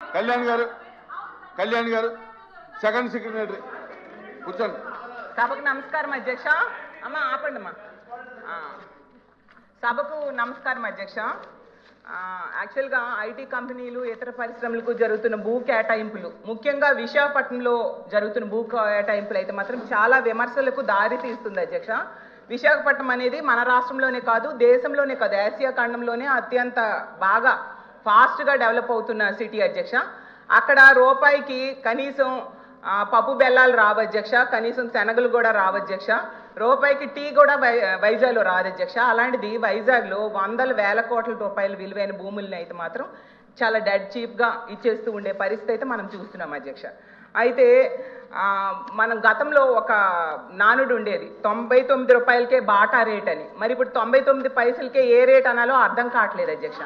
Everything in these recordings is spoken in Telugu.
కళ్యాణ్ గారు సెకండ్ సెక్రటరీ కూర్చోండి. సభకు నమస్కారం అధ్యక్ష. అమ్మా ఆపండి అమ్మా. సభకు నమస్కారం అధ్యక్ష. యాక్చువల్గా ఐటీ కంపెనీలు ఇతర పరిశ్రమలకు జరుగుతున్న భూ కేటాయింపులు, ముఖ్యంగా విశాఖపట్నంలో జరుగుతున్న భూ కేటాయింపులు అయితే మాత్రం చాలా విమర్శలకు దారి తీస్తుంది అధ్యక్ష. విశాఖపట్నం అనేది మన రాష్ట్రంలోనే కాదు, దేశంలోనే కాదు, ఆసియా ఖండంలోనే అత్యంత బాగా ఫాస్ట్గా డెవలప్ అవుతున్న సిటీ అధ్యక్ష. అక్కడ రూపాయికి కనీసం పప్పు బెల్లాలు రావు అధ్యక్ష, కనీసం శనగలు కూడా రావు అధ్యక్ష, రూపాయికి టీ కూడా వైజాగ్లో రాదు అధ్యక్ష. అలాంటిది వైజాగ్లో వందల వేల కోట్ల రూపాయల విలువైన భూముల్ని అయితే మాత్రం చాలా డెడ్ చీప్గా ఇచ్చేస్తూ ఉండే పరిస్థితి అయితే మనం చూస్తున్నాం అధ్యక్ష. అయితే మనం గతంలో ఒక నానుడు ఉండేది, 99 రూపాయలకే బాటా రేట్ అని. మరి ఇప్పుడు 99 పైసలకే ఏ రేట్ అనాలో అర్థం కావట్లేదు అధ్యక్ష.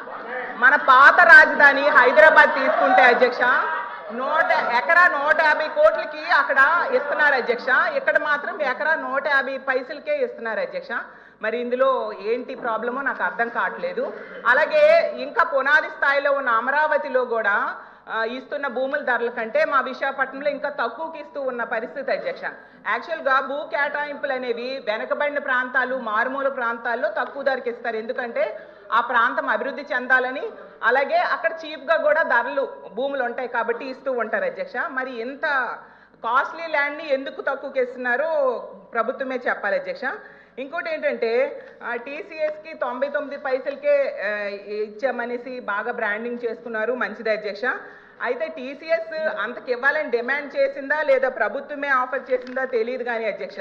మన పాత రాజధాని హైదరాబాద్ తీసుకుంటే అధ్యక్ష ఎకరా 150 కోట్లకి అక్కడ ఇస్తున్నారు అధ్యక్ష, ఇక్కడ మాత్రం ఎకరా 150 పైసలకే ఇస్తున్నారు అధ్యక్ష. మరి ఇందులో ఏంటి ప్రాబ్లమో నాకు అర్థం కావట్లేదు. అలాగే ఇంకా పునాది స్థాయిలో ఉన్న అమరావతిలో కూడా ఇస్తున్న భూముల ధరల కంటే మా విశాఖపట్నంలో ఇంకా తక్కువకి ఇస్తూ ఉన్న పరిస్థితి అధ్యక్ష. యాక్చువల్గా భూ కేటాయింపులు అనేవి వెనకబడిన ప్రాంతాలు, మారుమూల ప్రాంతాల్లో తక్కువ ధరకి ఇస్తారు, ఎందుకంటే ఆ ప్రాంతం అభివృద్ధి చెందాలని, అలాగే అక్కడ చీప్గా కూడా ధరలు భూములు ఉంటాయి కాబట్టి ఇస్తూ ఉంటారు అధ్యక్ష. మరి ఇంత కాస్ట్లీ ల్యాండ్ని ఎందుకు తక్కువకి ఇస్తున్నారో ప్రభుత్వమే చెప్పాలి అధ్యక్ష. ఇంకోటి ఏంటంటే టీసీఎస్కి 99 పైసలకే ఇచ్చామనేసి బాగా బ్రాండింగ్ చేసుకున్నారు, మంచిది అధ్యక్ష. అయితే టీసీఎస్ అంతకి ఇవ్వాలని డిమాండ్ చేసిందా లేదా ప్రభుత్వమే ఆఫర్ చేసిందా తెలియదు కానీ అధ్యక్ష,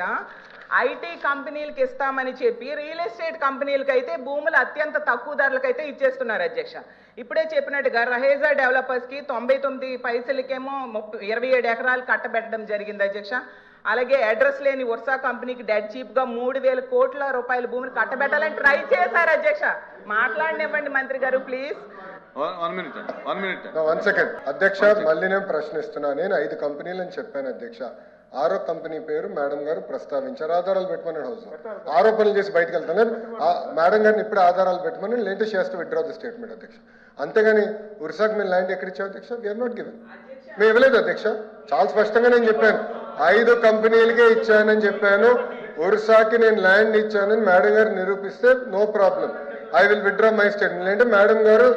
ఐటీ కంపెనీలకు ఇస్తామని చెప్పి రియల్ ఎస్టేట్ కంపెనీలకు అయితే భూములు అత్యంత తక్కువ ధరలకైతే ఇచ్చేస్తున్నారు అధ్యక్ష. ఇప్పుడే చెప్పినట్టుగా రహేజా డెవలపర్స్కి 99 పైసలకేమో 27 ఎకరాలు కట్టబెట్టడం జరిగింది అధ్యక్ష. అలాగే అడ్రస్ లేని వర్సా కంపెనీకి డెడ్ చీప్గా 3,000 కోట్ల రూపాయల భూమిని కట్టబెట్టాలని ట్రై చేశారు అధ్యక్ష. మాట్లాడనివ్వండి మంత్రి గారు ప్లీజ్. వన్ సెకండ్ అధ్యక్ష, మళ్ళీ నేను ప్రశ్నిస్తున్నా. నేను 5 కంపెనీలని చెప్పాను అధ్యక్ష. 6వ కంపెనీ పేరు మేడం గారు ప్రస్తావించారు. ఆధారాలు పెట్టమని హౌస్ ఆరోపణలు చేసి బయటకు వెళ్తాను. మేడం గారిని ఇప్పుడు ఆధారాలు పెట్టమని లేటెస్ట్ చేస్తూ విత్డ్రా ది స్టేట్మెంట్ అధ్యక్ష. అంతేగాని ఉరిసాకు మేము ల్యాండ్ ఎక్కడ ఇచ్చాం అధ్యక్ష? We are not given. మేము ఇవ్వలేదు అధ్యక్ష, చాలా స్పష్టంగా నేను చెప్పాను. 5 కంపెనీలకే ఇచ్చానని చెప్పాను. ఒరిస్సాకి నేను ల్యాండ్ ఇచ్చానని మేడం గారు నిరూపిస్తే no problem, I will withdraw my statement. లేదంటే మేడం గారు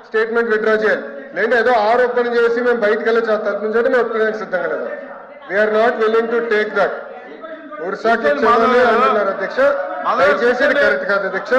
స్టేట్మెంట్ విత్డ్రా చేయాలి. లేదంటే ఏదో ఆరోపణ చేసి మేము బయటకు వెళ్ళి తలపించంటే మేము ఒప్పుకోవడానికి సిద్ధంగా లేదు. We are not willing to take that. ఒరిస్సాకి ఇచ్చామని అంటున్నారు అధ్యక్ష, దయచేసి కరెక్ట్ కాదు అధ్యక్ష.